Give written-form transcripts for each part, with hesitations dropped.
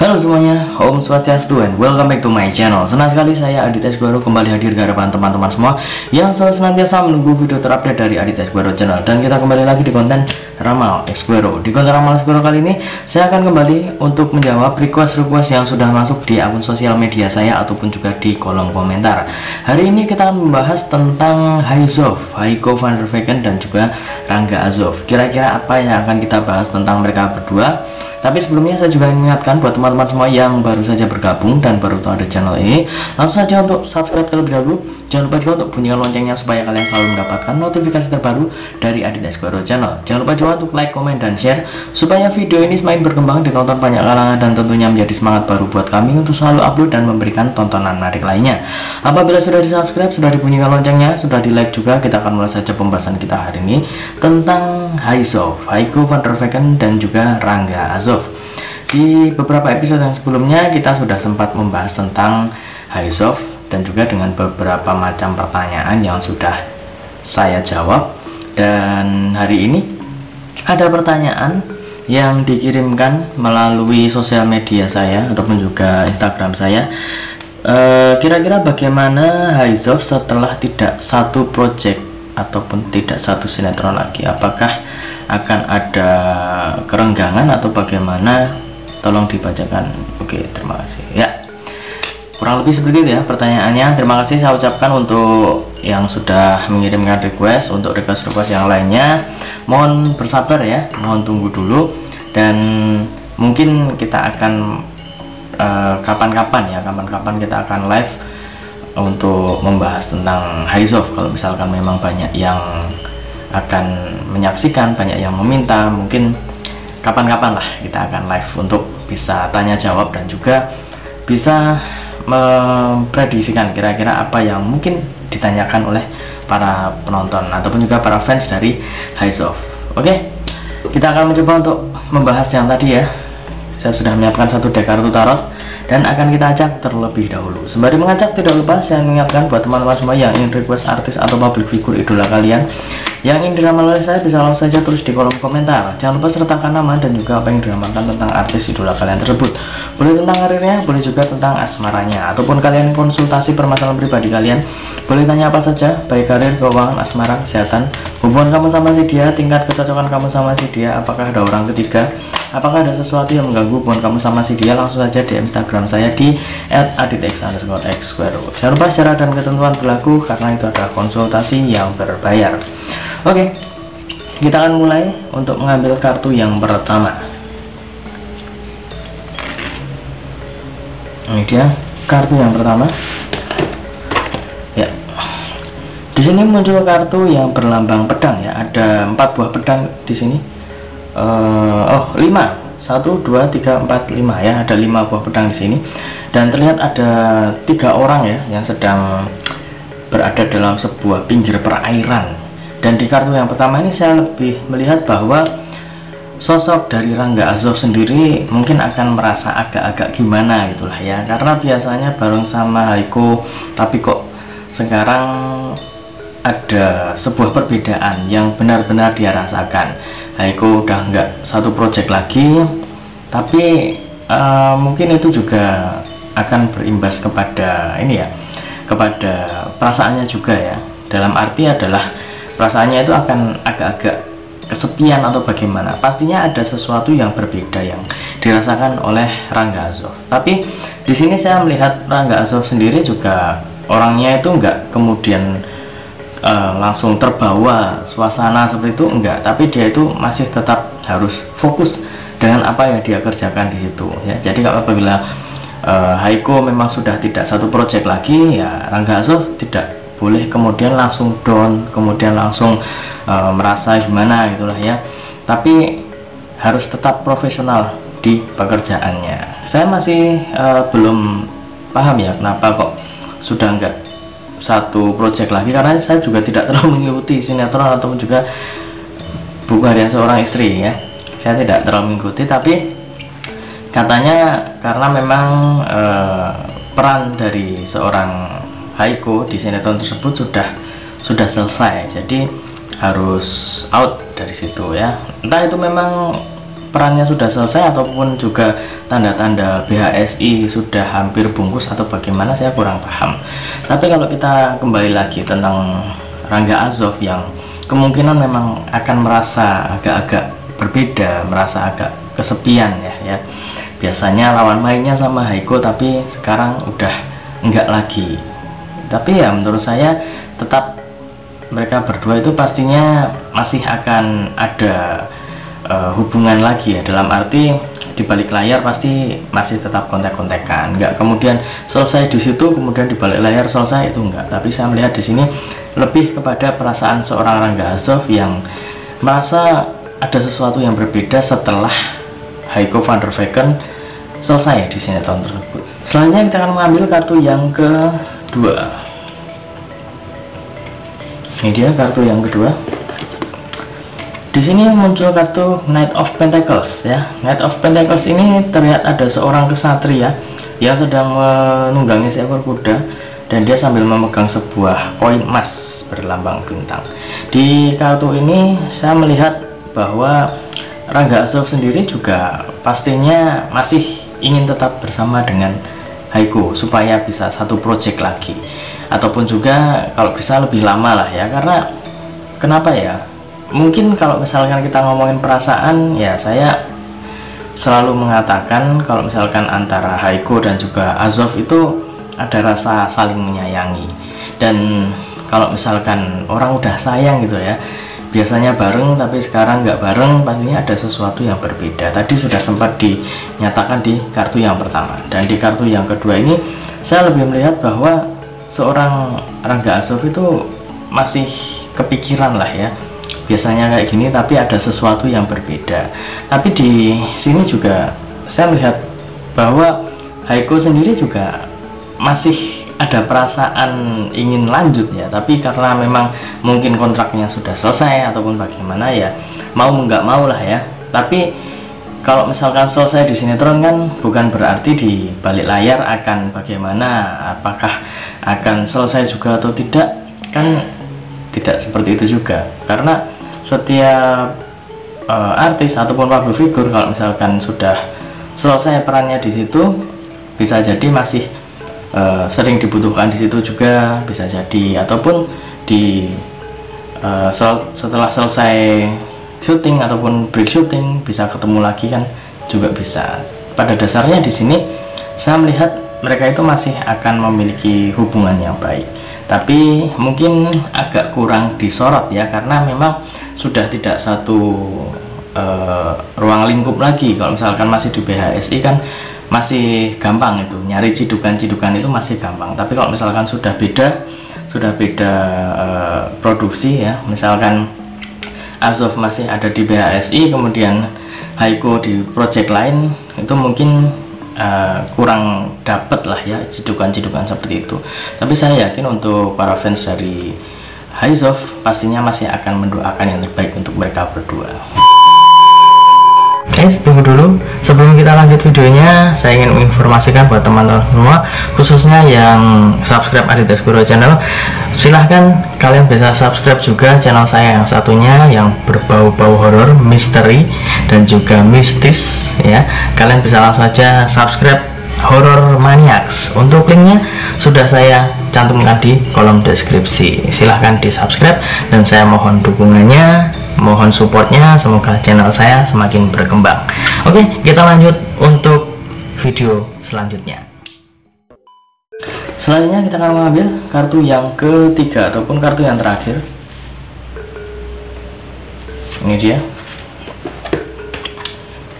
Halo semuanya, Om Swastiastu and welcome back to my channel. Senang sekali saya Aditya Esguero kembali hadir ke hadapan teman-teman semua yang selalu senantiasa menunggu video terupdate dari Aditya Esguero channel. Dan kita kembali lagi di konten Ramal Esguero. Di konten Ramal Esguero kali ini saya akan kembali untuk menjawab request-request yang sudah masuk di akun sosial media saya ataupun juga di kolom komentar. Hari ini kita akan membahas tentang Haiko van der Vecken dan juga Rangga Azov. Kira-kira apa yang akan kita bahas tentang mereka berdua? Tapi sebelumnya saya juga mengingatkan buat teman-teman semua yang baru saja bergabung dan baru tahu ada channel ini, langsung saja untuk subscribe terlebih dahulu. Jangan lupa juga untuk bunyikan loncengnya supaya kalian selalu mendapatkan notifikasi terbaru dari Aditya Esguero channel. Jangan lupa juga untuk like, komen, dan share supaya video ini semakin berkembang, ditonton banyak kalangan, dan tentunya menjadi semangat baru buat kami untuk selalu upload dan memberikan tontonan menarik lainnya. Apabila sudah di subscribe, sudah dibunyikan loncengnya, sudah di like juga, kita akan mulai saja pembahasan kita hari ini tentang Haiko van der Vecken dan juga Rangga Azov. Di beberapa episode yang sebelumnya kita sudah sempat membahas tentang Haizov dan juga dengan beberapa macam pertanyaan yang sudah saya jawab. Dan hari ini ada pertanyaan yang dikirimkan melalui sosial media saya ataupun juga Instagram saya. Kira-kira bagaimana Haizov setelah tidak satu project ataupun tidak satu sinetron lagi? Apakah akan ada kerenggangan atau bagaimana? Tolong dibacakan. Oke, terima kasih ya. Kurang lebih seperti itu ya pertanyaannya. Terima kasih saya ucapkan untuk yang sudah mengirimkan request. Untuk request yang lainnya mohon bersabar ya, mohon tunggu dulu. Dan mungkin kita akan kapan-kapan kita akan live untuk membahas tentang Haizov. Kalau misalkan memang banyak yang akan menyaksikan, banyak yang meminta, mungkin kapan-kapan lah kita akan live untuk bisa tanya jawab dan juga bisa memprediksikan kira-kira apa yang mungkin ditanyakan oleh para penonton ataupun juga para fans dari Haizov. Oke, kita akan mencoba untuk membahas yang tadi ya. Saya sudah menyiapkan satu deck kartu tarot dan akan kita ajak terlebih dahulu. Sembari mengajak, tidak lupa saya mengingatkan buat teman-teman semua yang ingin request artis atau public figure idola kalian yang ingin diramal oleh saya, bisa langsung saja tulis di kolom komentar. Jangan lupa sertakan nama dan juga apa yang diramalkan tentang artis idola kalian tersebut. Boleh tentang karirnya, boleh juga tentang asmaranya, ataupun kalian konsultasi permasalahan pribadi kalian. Boleh tanya apa saja, baik karir, keuangan, asmara, kesehatan, hubungan kamu sama si dia, tingkat kecocokan kamu sama si dia, apakah ada orang ketiga, apakah ada sesuatu yang mengganggu hubungan kamu sama si dia, langsung saja di Instagram saya di @aditya_esguero. Jangan lupa syarat dan ketentuan berlaku karena itu adalah konsultasi yang berbayar. Oke, kita akan mulai untuk mengambil kartu yang pertama. Ini dia kartu yang pertama. Ya, di sini muncul kartu yang berlambang pedang ya. Ada 4 buah pedang di sini. 5. 1, 2, 3, 4, 5 ya. Ada 5 buah pedang di sini. Dan terlihat ada 3 orang ya yang sedang berada dalam sebuah pinggir perairan. Dan di kartu yang pertama ini saya lebih melihat bahwa sosok dari Rangga Azov sendiri mungkin akan merasa agak-agak gimana itulah ya, karena biasanya bareng sama Haiko, tapi kok sekarang ada sebuah perbedaan yang benar-benar dia rasakan. Haiko udah nggak satu project lagi, tapi mungkin itu juga akan berimbas kepada ini ya, kepada perasaannya juga ya. Dalam arti adalah perasaannya itu akan agak-agak kesepian atau bagaimana. Pastinya ada sesuatu yang berbeda yang dirasakan oleh Rangga Azov. Tapi di sini saya melihat Rangga Azov sendiri juga orangnya itu enggak kemudian langsung terbawa suasana seperti itu, enggak. Tapi dia itu masih tetap harus fokus dengan apa yang dia kerjakan di situ ya. Jadi kalau apabila Haiko memang sudah tidak satu project lagi ya, Rangga Azov tidak boleh kemudian langsung down, kemudian langsung merasa gimana gitulah ya. Tapi harus tetap profesional di pekerjaannya. Saya masih belum paham ya kenapa kok sudah enggak satu project lagi, karena saya juga tidak terlalu mengikuti sinetron ataupun juga Buku Harian Seorang Istri ya. Saya tidak terlalu mengikuti, tapi katanya karena memang peran dari seorang Haiko di sinetron tersebut sudah selesai, jadi harus out dari situ ya. Entah itu memang perannya sudah selesai ataupun juga tanda-tanda BHSI sudah hampir bungkus atau bagaimana, saya kurang paham. Tapi kalau kita kembali lagi tentang Rangga Azov yang kemungkinan memang akan merasa agak-agak berbeda, merasa agak kesepian ya. Biasanya lawan mainnya sama Haiko, tapi sekarang udah enggak lagi. Tapi ya menurut saya tetap mereka berdua itu pastinya masih akan ada hubungan lagi ya, dalam arti di balik layar pasti masih tetap kontak-kontakan, nggak kemudian selesai di situ kemudian di balik layar selesai, itu enggak. Tapi saya melihat di sini lebih kepada perasaan seorang Rangga Azov yang merasa ada sesuatu yang berbeda setelah Haiko van der Vecken selesai di sinetron tersebut. Selanjutnya kita akan mengambil kartu yang kedua. Ini dia kartu yang kedua. Di sini muncul kartu Knight of Pentacles ya. Knight of Pentacles ini terlihat ada seorang kesatria yang sedang menunggangi seekor kuda dan dia sambil memegang sebuah koin emas berlambang bintang. Di kartu ini saya melihat bahwa Rangga Azov sendiri juga pastinya masih ingin tetap bersama dengan Haiko supaya bisa satu project lagi, ataupun juga kalau bisa lebih lama lah ya. Karena kenapa ya, mungkin kalau misalkan kita ngomongin perasaan ya, saya selalu mengatakan kalau misalkan antara Haiko dan juga Azov itu ada rasa saling menyayangi. Dan kalau misalkan orang udah sayang gitu ya, biasanya bareng tapi sekarang nggak bareng, pastinya ada sesuatu yang berbeda. Tadi sudah sempat dinyatakan di kartu yang pertama, dan di kartu yang kedua ini saya lebih melihat bahwa seorang Rangga Azov itu masih kepikiran lah ya, biasanya kayak gini tapi ada sesuatu yang berbeda. Tapi di sini juga saya melihat bahwa Haiko sendiri juga masih ada perasaan ingin lanjut ya, tapi karena memang mungkin kontraknya sudah selesai ataupun bagaimana ya, mau nggak mau lah ya. Tapi kalau misalkan selesai di sinetron kan bukan berarti di balik layar akan bagaimana, apakah akan selesai juga atau tidak, kan tidak seperti itu juga. Karena setiap artis ataupun public figure kalau misalkan sudah selesai perannya di situ, bisa jadi masih sering dibutuhkan di situ juga, bisa jadi, ataupun di setelah selesai syuting ataupun break syuting bisa ketemu lagi kan juga bisa. Pada dasarnya di sini saya melihat mereka itu masih akan memiliki hubungan yang baik, tapi mungkin agak kurang disorot ya, karena memang sudah tidak satu ruang lingkup lagi. Kalau misalkan masih di BHSI kan masih gampang itu nyari cidukan-cidukan, itu masih gampang. Tapi kalau misalkan sudah beda produksi ya, misalkan Azov masih ada di BHSI kemudian Haiko di project lain, itu mungkin kurang dapet lah ya cidukan-cidukan seperti itu. Tapi saya yakin untuk para fans dari Azov pastinya masih akan mendoakan yang terbaik untuk mereka berdua. Guys, tunggu dulu, sebelum kita lanjut videonya saya ingin menginformasikan buat teman-teman semua, khususnya yang subscribe Aditya Sgoro channel, silahkan kalian bisa subscribe juga channel saya yang satunya yang berbau-bau horor, misteri dan juga mistis ya. Kalian bisa langsung saja subscribe Horror Maniacs. Untuk linknya sudah saya cantumkan di kolom deskripsi, silahkan di subscribe dan saya mohon dukungannya, mohon supportnya, semoga channel saya semakin berkembang. Oke, kita lanjut untuk video selanjutnya. Selanjutnya kita akan mengambil kartu yang ketiga ataupun kartu yang terakhir. Ini dia.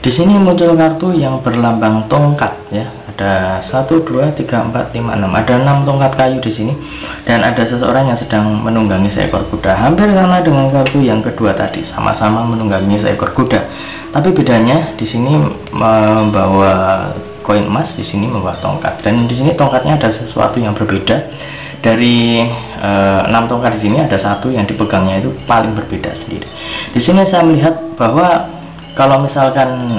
Di sini muncul kartu yang berlambang tongkat ya. Ada 1, 2, 3, 4, 5, 6. Ada 6 tongkat kayu di sini, dan ada seseorang yang sedang menunggangi seekor kuda. Hampir sama dengan kartu yang kedua tadi, sama-sama menunggangi seekor kuda. Tapi bedanya di sini membawa koin emas, di sini membawa tongkat. Dan di sini tongkatnya ada sesuatu yang berbeda. Dari 6 tongkat di sini ada satu yang dipegangnya itu paling berbeda sendiri. Di sini saya melihat bahwa kalau misalkan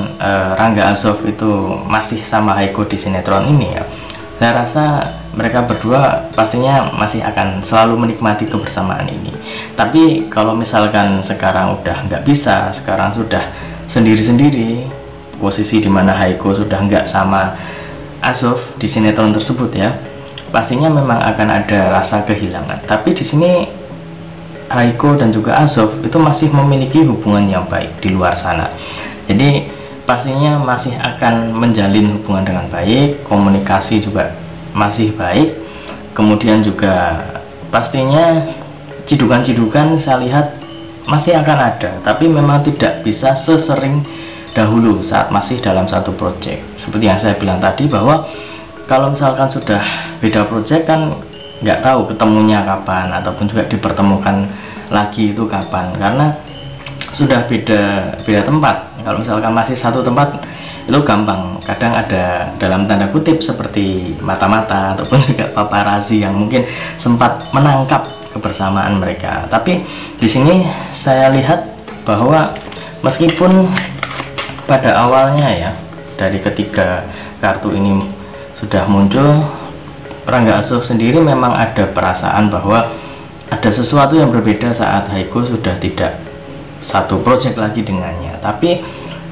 Rangga Azov itu masih sama Haiko di sinetron ini ya, saya rasa mereka berdua pastinya masih akan selalu menikmati kebersamaan ini. Tapi kalau misalkan sekarang udah nggak bisa, sekarang sudah sendiri-sendiri, posisi dimana Haiko sudah nggak sama Azov di sinetron tersebut ya, pastinya memang akan ada rasa kehilangan. Tapi di sini Haiko dan juga Azov itu masih memiliki hubungan yang baik di luar sana. Jadi pastinya masih akan menjalin hubungan dengan baik, komunikasi juga masih baik. Kemudian juga pastinya cidukan-cidukan saya lihat masih akan ada, tapi memang tidak bisa sesering dahulu saat masih dalam satu project. Seperti yang saya bilang tadi, bahwa kalau misalkan sudah beda project kan nggak tahu ketemunya kapan, ataupun juga dipertemukan lagi itu kapan, karena sudah beda tempat. Kalau misalkan masih satu tempat itu gampang, kadang ada dalam tanda kutip seperti mata-mata ataupun juga paparazi yang mungkin sempat menangkap kebersamaan mereka. Tapi di sini saya lihat bahwa meskipun pada awalnya ya, dari ketiga kartu ini sudah muncul, Rangga Azov sendiri memang ada perasaan bahwa ada sesuatu yang berbeda saat Haiko sudah tidak satu project lagi dengannya. Tapi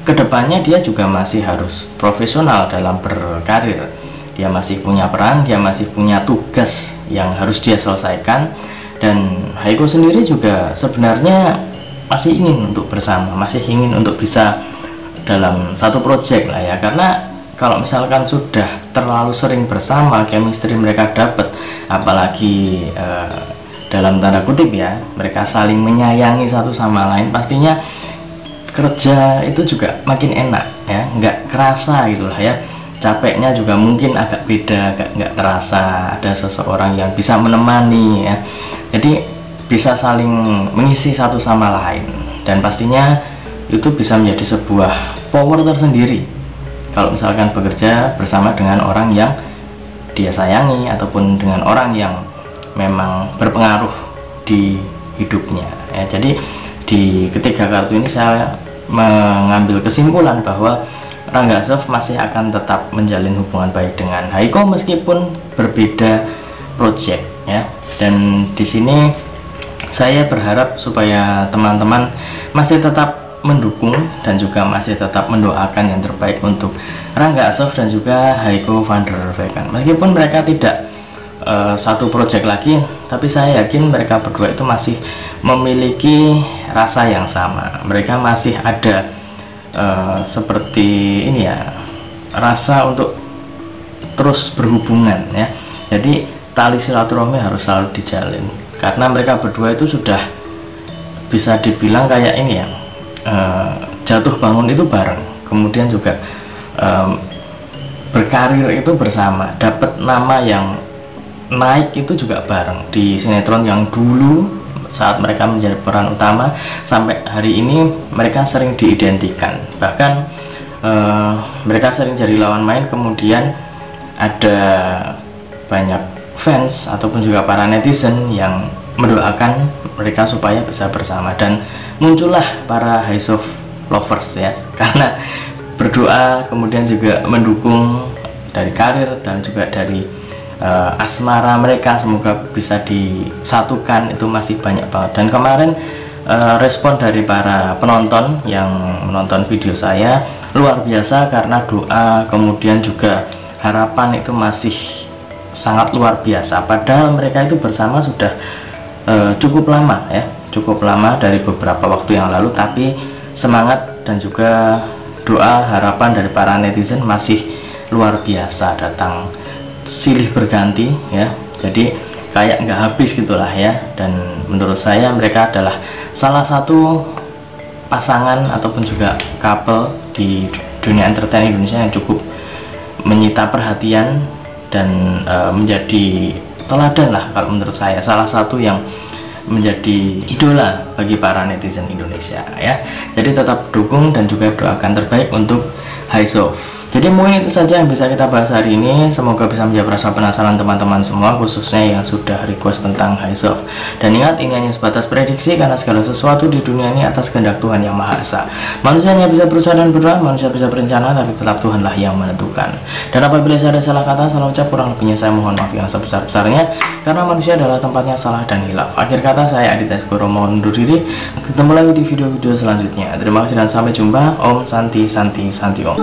kedepannya dia juga masih harus profesional dalam berkarir. Dia masih punya peran, dia masih punya tugas yang harus dia selesaikan. Dan Haiko sendiri juga sebenarnya masih ingin untuk bersama, masih ingin untuk bisa dalam satu project lah ya. Karena kalau misalkan sudah terlalu sering bersama, chemistry mereka dapat, apalagi dalam tanda kutip ya, mereka saling menyayangi satu sama lain, pastinya kerja itu juga makin enak ya, nggak kerasa gitulah ya. Capeknya juga mungkin agak beda, nggak terasa ada seseorang yang bisa menemani ya. Jadi bisa saling mengisi satu sama lain, dan pastinya itu bisa menjadi sebuah power tersendiri kalau misalkan bekerja bersama dengan orang yang dia sayangi, ataupun dengan orang yang memang berpengaruh di hidupnya ya. Jadi di ketiga kartu ini saya mengambil kesimpulan bahwa Rangga Azov masih akan tetap menjalin hubungan baik dengan Haiko meskipun berbeda project ya. Dan di sini saya berharap supaya teman-teman masih tetap mendukung dan juga masih tetap mendoakan yang terbaik untuk Rangga Azov dan juga Haiko van der Vecken. Meskipun mereka tidak satu project lagi, tapi saya yakin mereka berdua itu masih memiliki rasa yang sama. Mereka masih ada seperti ini ya, rasa untuk terus berhubungan ya. Jadi tali silaturahmi harus selalu dijalin, karena mereka berdua itu sudah bisa dibilang kayak ini ya, jatuh bangun itu bareng, kemudian juga berkarir itu bersama, dapat nama yang naik itu juga bareng. Di sinetron yang dulu saat mereka menjadi peran utama sampai hari ini mereka sering diidentikan, bahkan mereka sering jadi lawan main. Kemudian ada banyak fans ataupun juga para netizen yang mendoakan mereka supaya bisa bersama, dan muncullah para Haizov lovers ya, karena berdoa kemudian juga mendukung dari karir dan juga dari asmara mereka, semoga bisa disatukan. Itu masih banyak banget. Dan kemarin respon dari para penonton yang menonton video saya luar biasa, karena doa kemudian juga harapan itu masih sangat luar biasa. Padahal mereka itu bersama sudah cukup lama ya, cukup lama dari beberapa waktu yang lalu, tapi semangat dan juga doa harapan dari para netizen masih luar biasa, datang silih berganti ya. Jadi kayak nggak habis gitulah ya. Dan menurut saya mereka adalah salah satu pasangan ataupun juga couple di dunia entertain Indonesia yang cukup menyita perhatian dan menjadi teladan lah kalau menurut saya, salah satu yang menjadi idola bagi para netizen Indonesia ya. Jadi tetap dukung dan juga doakan terbaik untuk Haizov. Jadi mungkin itu saja yang bisa kita bahas hari ini. Semoga bisa menjawab rasa penasaran teman-teman semua, khususnya yang sudah request tentang High-Shelf. Dan ingat, ini hanya sebatas prediksi karena segala sesuatu di dunia ini atas kehendak Tuhan Yang Maha Esa. Manusia hanya bisa berusaha dan berdoa, manusia bisa berencana, tapi tetap Tuhanlah yang menentukan. Dan apabila saya ada salah kata, salah ucap, kurang lebihnya saya mohon maaf yang sebesar-besarnya, karena manusia adalah tempatnya salah dan hilaf. Akhir kata, saya Aditya Sgoro mohon undur diri. Ketemu lagi di video-video selanjutnya. Terima kasih dan sampai jumpa. Om Santi Santi Santi Om.